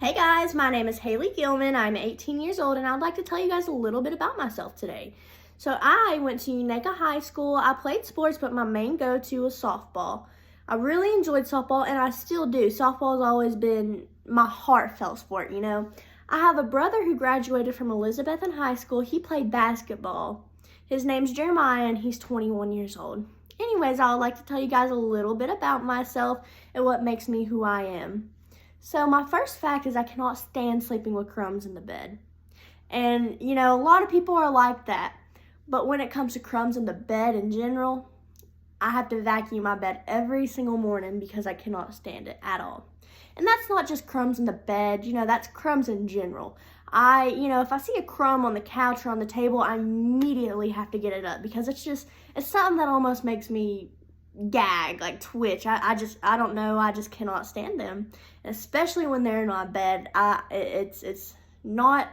Hey guys, my name is Haley Gilman. I'm 18 years old and I'd like to tell you guys a little bit about myself today. So I went to Unaka High School. I played sports, but my main go-to was softball. I really enjoyed softball and I still do. Softball has always been my heartfelt sport, you know. I have a brother who graduated from Elizabethton High School. He played basketball. His name's Jeremiah and he's 21 years old. Anyways, I would like to tell you guys a little bit about myself and what makes me who I am. So my first fact is I cannot stand sleeping with crumbs in the bed. And, you know, a lot of people are like that. But when it comes to crumbs in the bed in general, I have to vacuum my bed every single morning because I cannot stand it at all. And that's not just crumbs in the bed, you know, that's crumbs in general. If I see a crumb on the couch or on the table, I immediately have to get it up because it's something that almost makes me gag, like twitch. I don't know, I just cannot stand them, especially when they're in my bed. It's not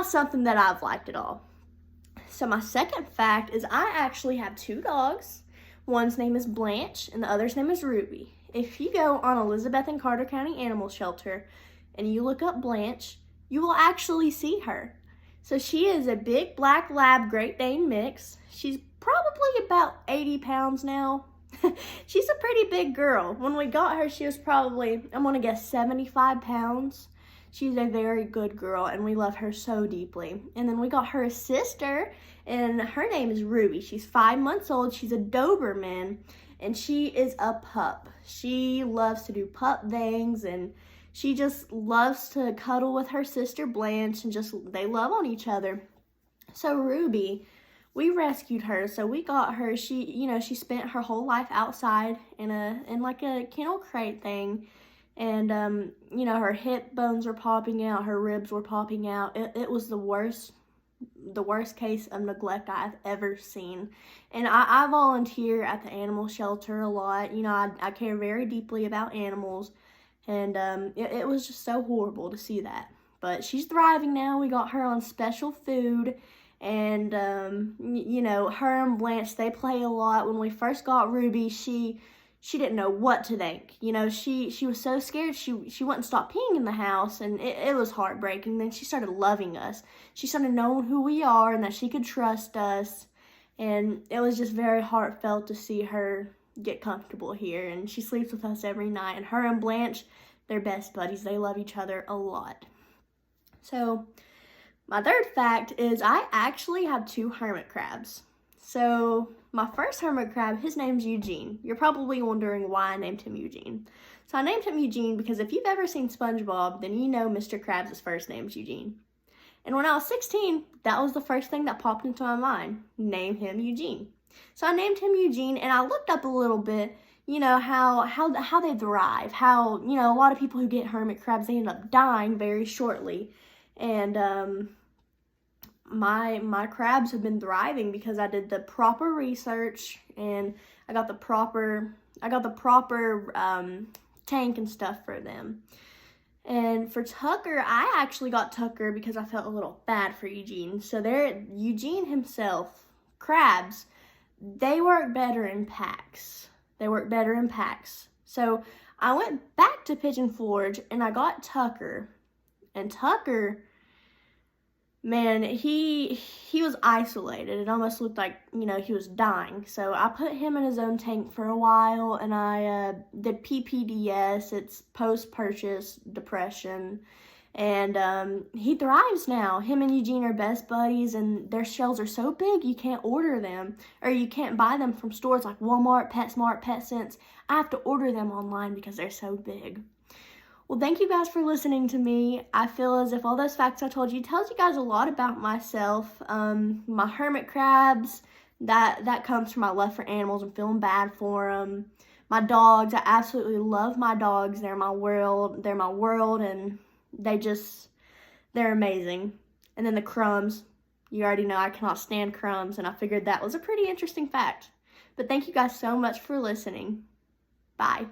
something that I've liked at all. So my second fact is I actually have two dogs. One's name is Blanche and the other's name is Ruby. If you go on Elizabeth and Carter County Animal Shelter and you look up Blanche, you will actually see her. So she is a big black lab Great Dane mix. She's probably about 80 pounds now. She's a pretty big girl. When we got her, she was probably, I'm gonna guess 75 pounds. She's a very good girl and we love her so deeply. And then we got her a sister and her name is Ruby. She's 5 months old. She's a Doberman and she is a pup. She loves to do pup things and she just loves to cuddle with her sister Blanche and they love on each other. So Ruby, we rescued her. So we got her. She spent her whole life outside in like a kennel crate thing. And, her hip bones were popping out. Her ribs were popping out. It was the worst case of neglect I've ever seen. And I volunteer at the animal shelter a lot. You know, I care very deeply about animals. And it was just so horrible to see that. But she's thriving now. We got her on special food. And, her and Blanche, they play a lot. When we first got Ruby, she didn't know what to think. You know, she was so scared. She wouldn't stop peeing in the house. And it was heartbreaking. Then she started loving us. She started knowing who we are and that she could trust us. And it was just very heartfelt to see her get comfortable here, and she sleeps with us every night. And her and Blanche, they're best buddies. They love each other a lot. So my third fact is I actually have two hermit crabs. So my first hermit crab, his name's Eugene. You're probably wondering why I named him Eugene. So I named him Eugene because if you've ever seen SpongeBob, then you know Mr. Krabs' first name's Eugene. And when I was 16, that was the first thing that popped into my mind. Name him Eugene. So I named him Eugene, and I looked up a little bit, you know, how they thrive, how, you know, a lot of people who get hermit crabs, they end up dying very shortly. And my crabs have been thriving because I did the proper research and I got the proper tank and stuff for them. And for Tucker, I actually got Tucker because I felt a little bad for Eugene. So Eugene himself, crabs, they work better in packs. So I went back to Pigeon Forge and I got Tucker. And Tucker, man, he was isolated. It almost looked like, you know, he was dying. So I put him in his own tank for a while and I did PPDS. It's post-purchase depression. And he thrives now. Him and Eugene are best buddies, and their shells are so big you can't order them, or you can't buy them from stores like Walmart, PetSmart, PetSense. I have to order them online because they're so big. Well, thank you guys for listening to me. I feel as if all those facts I told you tells you guys a lot about myself. My hermit crabs, that comes from my love for animals and feeling bad for them. My dogs, I absolutely love my dogs. They're my world, and they're amazing. And then the crumbs, you already know I cannot stand crumbs, and I figured that was a pretty interesting fact. But thank you guys so much for listening. Bye.